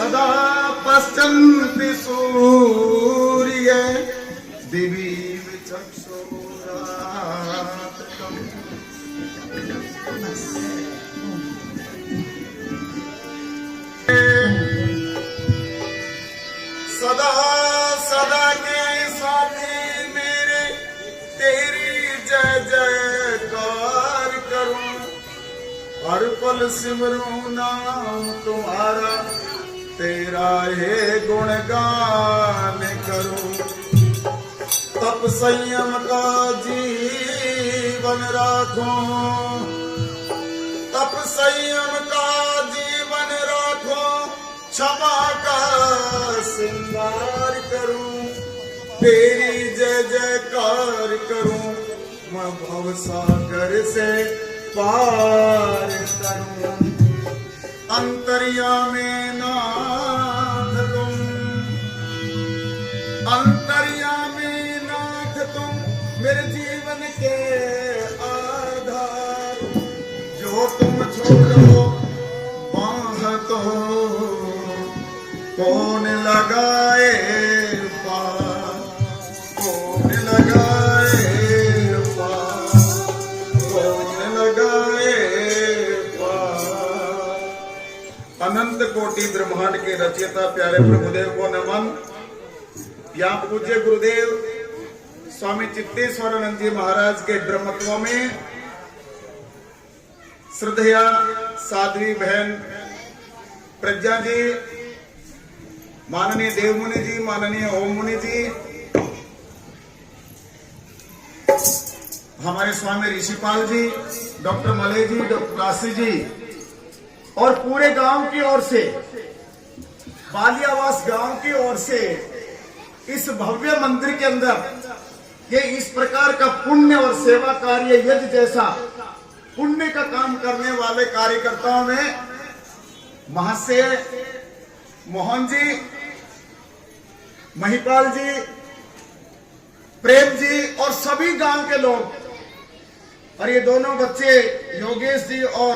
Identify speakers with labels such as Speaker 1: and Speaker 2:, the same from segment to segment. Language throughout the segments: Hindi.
Speaker 1: सदा पश्यन्ति सूर्य दिवि विचक्षुरात्मकम्। सदा सदा के साथी मेरे तेरी जय जयकार करूं, हर पल सिमरूं नाम तुम्हारा, तेरा हे गुणगान करूं। तप संयम का जीवन राखूं, तप संयम का जीवन राखूं, क्षमा का श्रृंगार करूं, तेरी जय जयकार करूं, मैं भव सागर से पार करूं। अंतर्यामी नाथ तुम, अंतर्यामी नाथ तुम, मेरे जीवन के आधार। जो तुम छोड़ो बांध तो कौन लगाए पार, कौन लगाए पार, कौन लगाए पार। अनंत कोटि ब्रह्मांड के रचयिता प्यारे प्रभुदेव को नमन। यहाँ पूज्य गुरुदेव स्वामी चित्तेश्वरानंद जी महाराज के ब्रह्मत्व में श्रद्धेया साध्वी बहन प्रज्ञा जी, माननीय देव मुनि जी, माननीय ओम मुनि जी, हमारे स्वामी ऋषिपाल जी, डॉक्टर मलय जी, डॉक्टर काशी जी और पूरे गांव की ओर से, बालियावास गांव की ओर से इस भव्य मंदिर के अंदर ये इस प्रकार का पुण्य और सेवा कार्य यज्ञ जैसा पुण्य का काम करने वाले कार्यकर्ताओं में महाशय मोहन जी, महिपाल जी, प्रेम जी और सभी गांव के लोग, और ये दोनों बच्चे योगेश जी और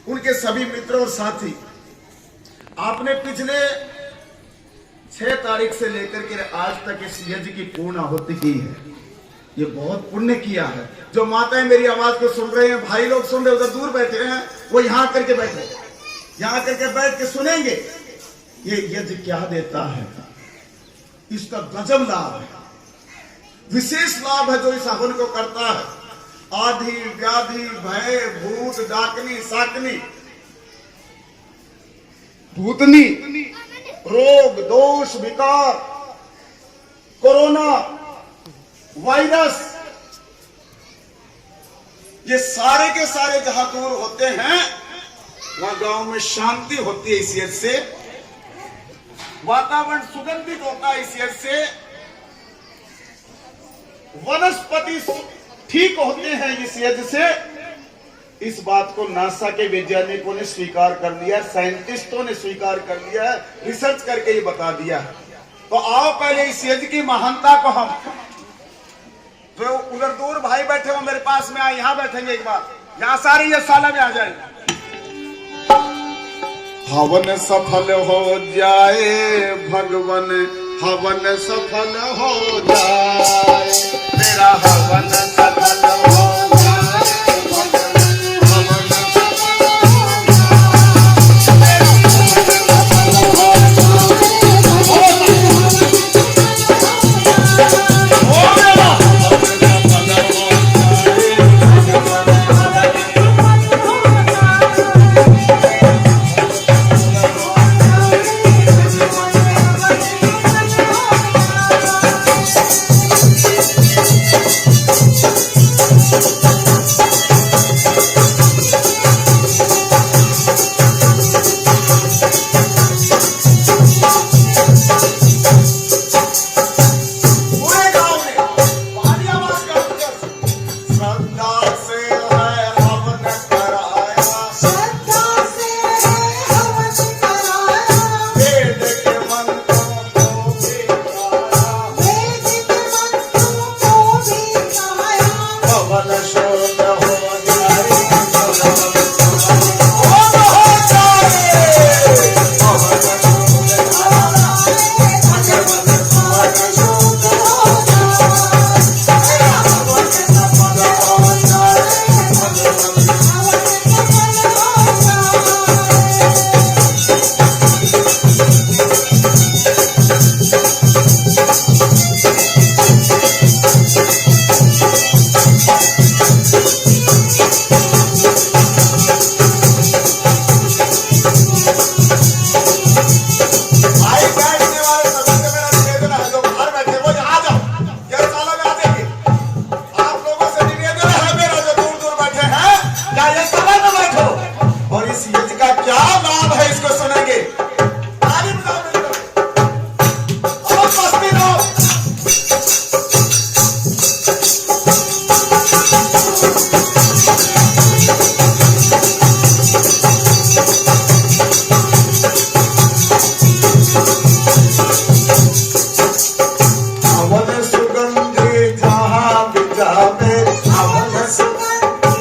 Speaker 1: उनके सभी मित्र और साथी, आपने पिछले 6 तारीख से लेकर के आज तक इस यज्ञ की पूर्ण आहुति की है। ये बहुत पुण्य किया है। जो माताएं मेरी आवाज को सुन रहे हैं, भाई लोग सुन रहे, उधर दूर बैठे हैं, वो यहाँ करके बैठे, यहाँ करके बैठ के सुनेंगे ये यज्ञ क्या देता है। इसका गजब लाभ है, विशेष लाभ है जो इस हवन को करता है। आधि व्याधि भय भूत डाकनी साकनी भूतनी रोग दोष विकार कोरोना वायरस, ये सारे के सारे जहां दूर होते हैं वहां गांव में शांति होती है। इस यज्ञ से वातावरण सुगंधित होता है। इस यज्ञ से वनस्पति ठीक होते हैं। इस यज्ञ से इस बात को नासा के वैज्ञानिकों ने स्वीकार कर लिया, साइंटिस्टों ने स्वीकार कर लिया है, रिसर्च करके ये बता दिया। तो आओ पहले इस यज्ञ की महानता को हम, जो उधर दूर भाई बैठे हो मेरे पास में आए, यहां बैठेंगे एक बार, यहां सारे ये साला में आ जाएंगे। हवन सफल हो जाए भगवन, हवन सफल हो जाए, मेरा हवन सफल हो जाए। का क्या लाभ है इसको सुनेंगे। ताली बजाओ मिलकर और मस्ती लो। हवन सुगंधि जहाँ भी जावे, हवन सुगंधि।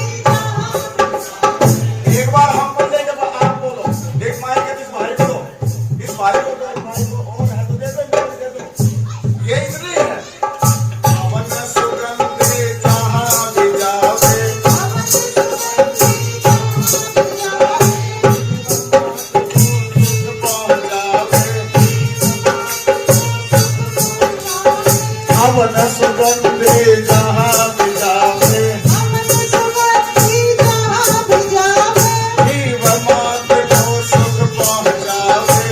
Speaker 1: एक बार हम बोलेंगे तो आप बोलो। एक माइक है इस भाई को, इस भाई को दो, भाई को और है तो दे दो। ये इसलिए है हवन सुगंधि जहाँ भी जावे, हवन सुगंधि जहाँ भी जावे, जीव मात्र को सुख पहुँचावे,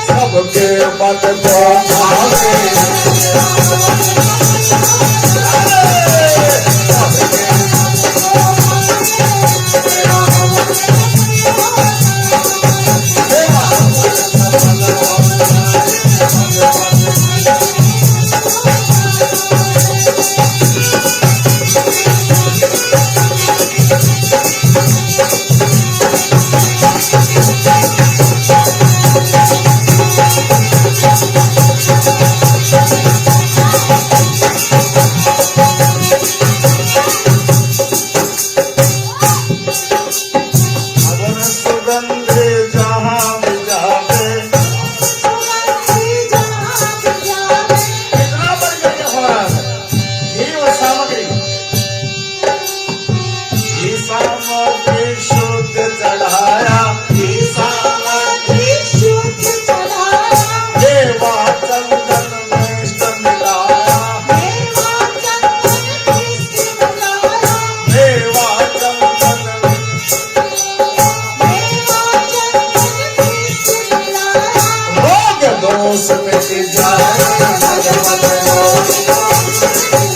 Speaker 1: सबके मन को भावे। हवन सुगंधि जहाँ भी जावे, कितना बढ़िया ये हो रहा है। घी और सामग्री, घी सामग्री शुद्ध चढ़ाया, घी सामग्री शुद्ध चढ़ाया, देवा चंदन मिष्ट मिलाया, देवा चंदन मिष्ट मिलाया, देवा चंदन रोग दोष मिट जाए, भगवत रोग दोष मिट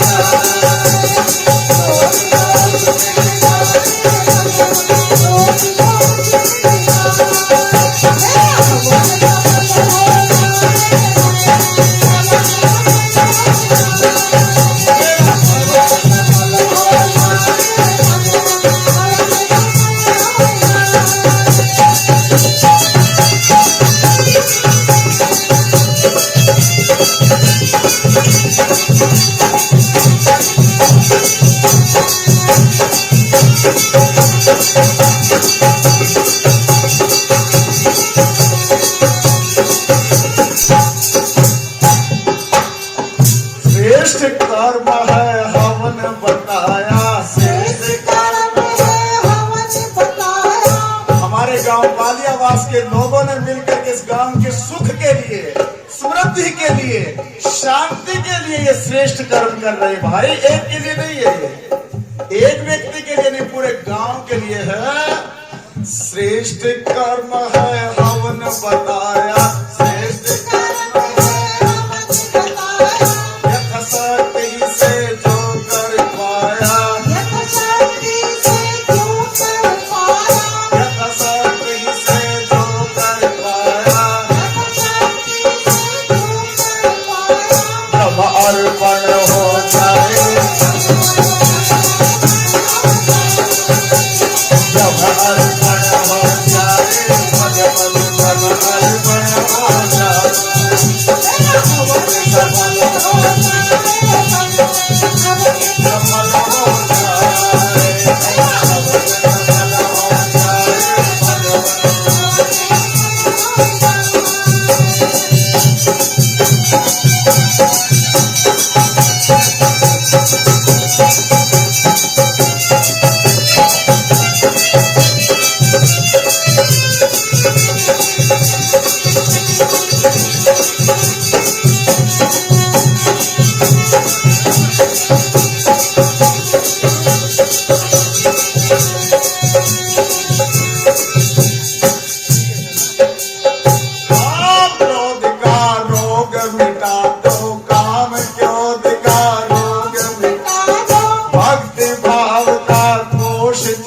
Speaker 1: श्रेष्ठ कर्म है हवन बताया, श्रेष्ठ कर्म है हवन बताया। हमारे गांव बालियावास के लोगों ने मिलकर के इस गांव के सुख के लिए, समृद्धि के लिए, शांति के लिए ये श्रेष्ठ कर्म कर रहे हैं। भाई एक के लिए नहीं है, ये एक व्यक्ति के लिए नहीं, पूरे गांव के लिए है। श्रेष्ठ कर्म है हवन बताया, श्रेष्ठ कर्म है हवन बताया, यथाशक्ति से जो कर पाया, यथाशक्ति से जो कर पाया, यथाशक्ति से जो कर पाया, यथाशक्ति से जो कर पाया, जब अर्पण हो जाए, जब अर्पण हो जाए,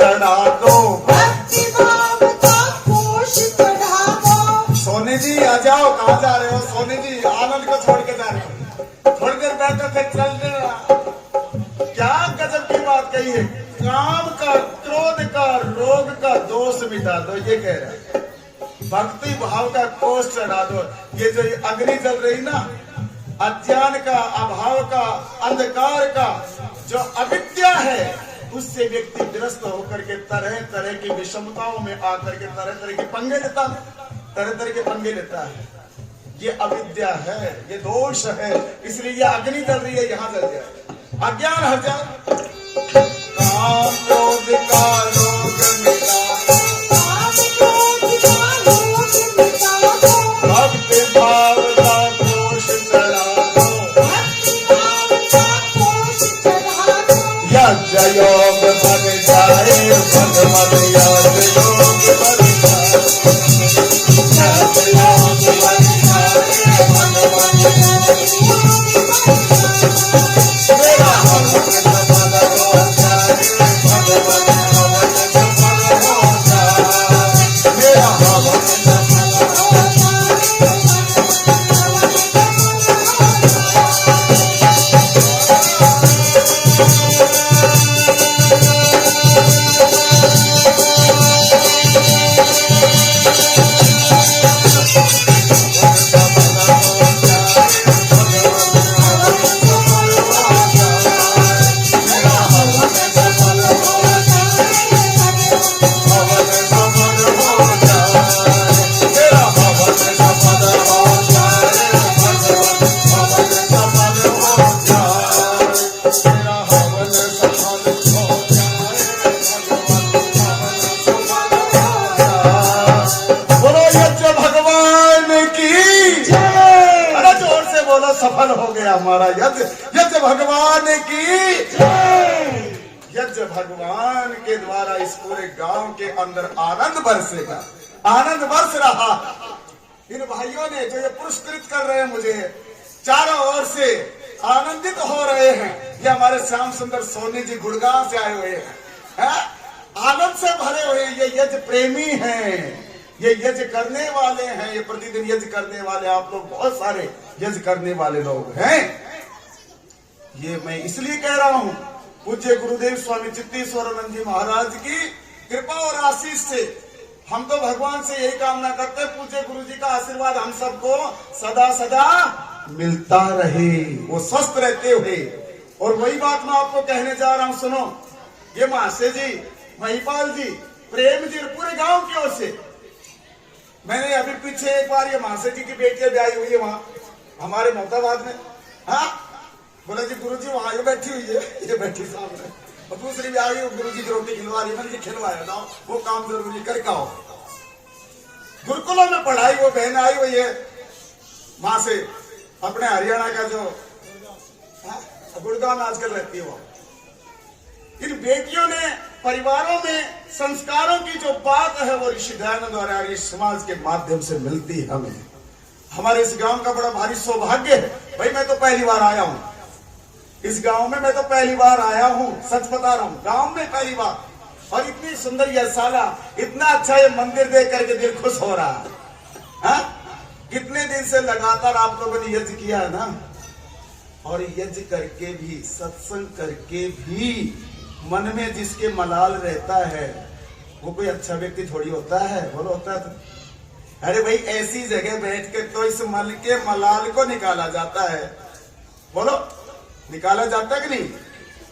Speaker 1: चढ़ा दो,
Speaker 2: भक्ति भाव का कोष चढ़ा दो।
Speaker 1: सोनी जी आ जाओ, कहाँ जा रहे हो सोनी जी? आनंद को छोड़ के जा रहे हो? थोड़ी देर बैठो फिर चल देना। क्या गजब की बात कही है, काम का, क्रोध का, रोग का दोष मिटा दो, ये कह रहा है। भक्ति भाव का कोष चढ़ा दो। ये जो अग्नि जल रही ना, अज्ञान का, अभाव का, अंधकार का जो अविद्या है, उससे व्यक्ति ग्रस्त होकर के तरह तरह की विषमताओं में आकर के तरह तरह के पंगे लेता है, तरह तरह के पंगे लेता है। ये अविद्या है, ये दोष है, इसलिए ये अग्नि जल रही है, यहाँ जल जाए, अज्ञान हट जाए। काम क्रोध का रोग मिटा दो,
Speaker 2: काम क्रोध का रोग मिटा दो।
Speaker 1: भक्ति भाव का कोष चढ़ा दो,
Speaker 2: भक्ति भाव का कोष चढ़ा दो।
Speaker 1: यज्ञ योग बन जाए, मन मन यज्ञ योग बन जाए, यज्ञ योग बन जाए, मन मन यज्ञ योग बन जाए। मेरा भक्त सफल हो जाए, भगवान भवन सफल हो जाए, मेरा भक्त सफल हो सफल हो गया हमारा यज्ञ। यज्ञ भगवान की यज्ञ भगवान के द्वारा इस पूरे गांव के अंदर आनंद बरसेगा, आनंद बरस रहा। इन भाइयों ने जो ये पुरस्कृत कर रहे हैं मुझे, चारों ओर से आनंदित हो रहे हैं। ये हमारे श्याम सुंदर सोनी जी गुड़गांव से आए हुए हैं, आनंद से भरे हुए। ये यज्ञ प्रेमी हैं, ये यज्ञ करने वाले हैं, ये प्रतिदिन यज्ञ करने वाले आप लोग बहुत सारे यज्ञ करने वाले लोग हैं। ये मैं इसलिए कह रहा हूं, पूज्य गुरुदेव स्वामी चित्तीश्वरानंद जी महाराज की कृपा और आशीष से हम तो भगवान से यही कामना करते हैं, पूज्य गुरु जी का आशीर्वाद हम सबको सदा सदा मिलता रहे, वो स्वस्थ रहते हुए। और वही बात मैं आपको कहने जा रहा हूं, सुनो। ये महाशय जी, महिपाल जी, प्रेम जी, पूरे गांव की ओर से मैंने अभी पीछे एक बार ये महाशय जी की बेटियां भी आई हुई है वहां हमारे मोहताबाद में। हाँ, बोला जी गुरु जी वहां ये बैठी हुई है, ये बैठी सामने, और दूसरी भी आई, गुरु जी की रोटी खिलवा रही है। मैंने खिलवाया ना, वो काम जरूरी करके आओ। गुरुकुलों में पढ़ाई वो बहन आई हुई है वहां से, अपने हरियाणा का जो गुड़गांव में आजकल रहती है वो। इन बेटियों ने परिवारों में संस्कारों की जो बात है वो ऋषि दयानंद और आर्य समाज के माध्यम से मिलती है हमें। हमारे इस गांव का बड़ा भारी सौभाग्य है। भाई मैं तो पहली बार आया हूं इस गांव में, मैं तो पहली बार आया हूं, सच बता रहा हूं, गांव में पहली बार। और इतनी सुंदर यह साला, इतना अच्छा ये मंदिर देख करके दिल खुश हो रहा है। कितने दिन से लगातार आप लोगों ने यज्ञ किया है ना, और यज्ञ करके भी, सत्संग करके भी मन में जिसके मलाल रहता है वो कोई अच्छा व्यक्ति थोड़ी होता है। बोलो होता है तो? अरे भाई ऐसी जगह बैठ के तो इस मन के मलाल को निकाला जाता है। बोलो निकाला जाता है कि नहीं?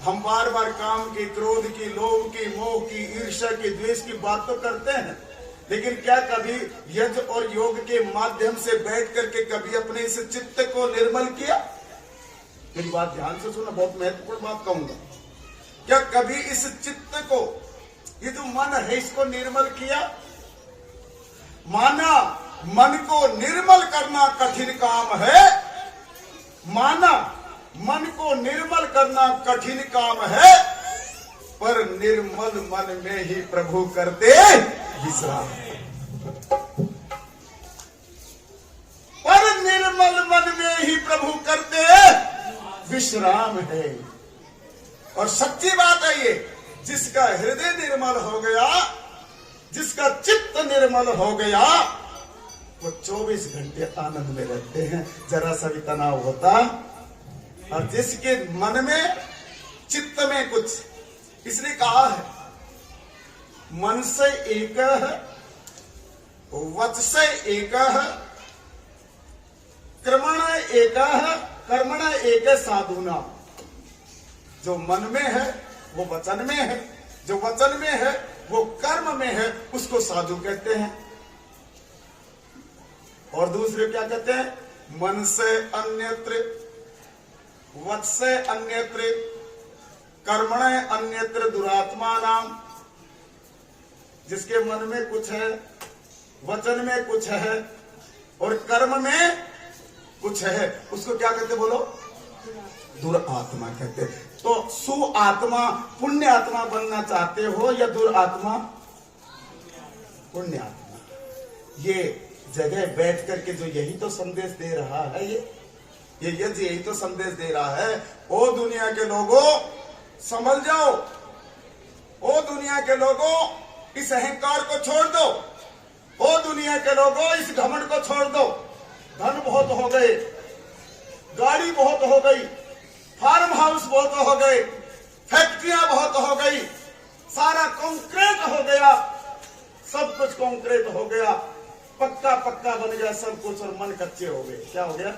Speaker 1: हम बार बार काम की, क्रोध की, लोभ की, मोह की, ईर्ष्या की, द्वेष की बात तो करते हैं, लेकिन क्या कभी यज्ञ और योग के माध्यम से बैठ करके कभी अपने इस चित्त को निर्मल किया? मेरी बात ध्यान से सुना, बहुत महत्वपूर्ण बात कहूंगा। क्या कभी इस चित्त को, ये जो मन है, इसको निर्मल किया? माना मन को निर्मल करना कठिन काम है, माना मन को निर्मल करना कठिन काम है, पर निर्मल मन में ही प्रभु करते विश्राम। पर निर्मल मन में ही प्रभु करते विश्राम है। और सच्ची बात है ये, जिसका हृदय निर्मल हो गया, जिसका चित्त निर्मल हो गया, वो 24 घंटे आनंद में रहते हैं, जरा सा भी तनाव होता। और जिसके मन में चित्त में कुछ, इसलिए कहा है मन से एक वच से एक कर्मण एक कर्मण एक साधुना। जो मन में है वो वचन में है, जो वचन में है वो कर्म में है, उसको साधु कहते हैं। और दूसरे क्या कहते हैं? मन से अन्यत्र, वच से अन्यत्र, कर्मण अन्यत्र दुरात्मा नाम। जिसके मन में कुछ है, वचन में कुछ है और कर्म में कुछ है, उसको क्या कहते बोलो? दुरात्मा कहते। तो सुआत्मा पुण्य आत्मा बनना चाहते हो या दुरात्मा? पुण्य आत्मा। ये जगह बैठ करके जो यही तो संदेश दे रहा है, ये यही तो संदेश दे रहा है। ओ दुनिया के लोगों संभल जाओ, ओ दुनिया के लोगों इस अहंकार को छोड़ दो, ओ दुनिया के लोगों इस घमंड को छोड़ दो। धन बहुत हो गए, गाड़ी बहुत हो गई, फार्म हाउस बहुत हो गए, फैक्ट्रियां बहुत हो गई, सारा कंक्रीट हो गया, सब कुछ कंक्रीट हो गया, पक्का पक्का बन गया सब कुछ, और मन कच्चे हो गए। क्या हो गया?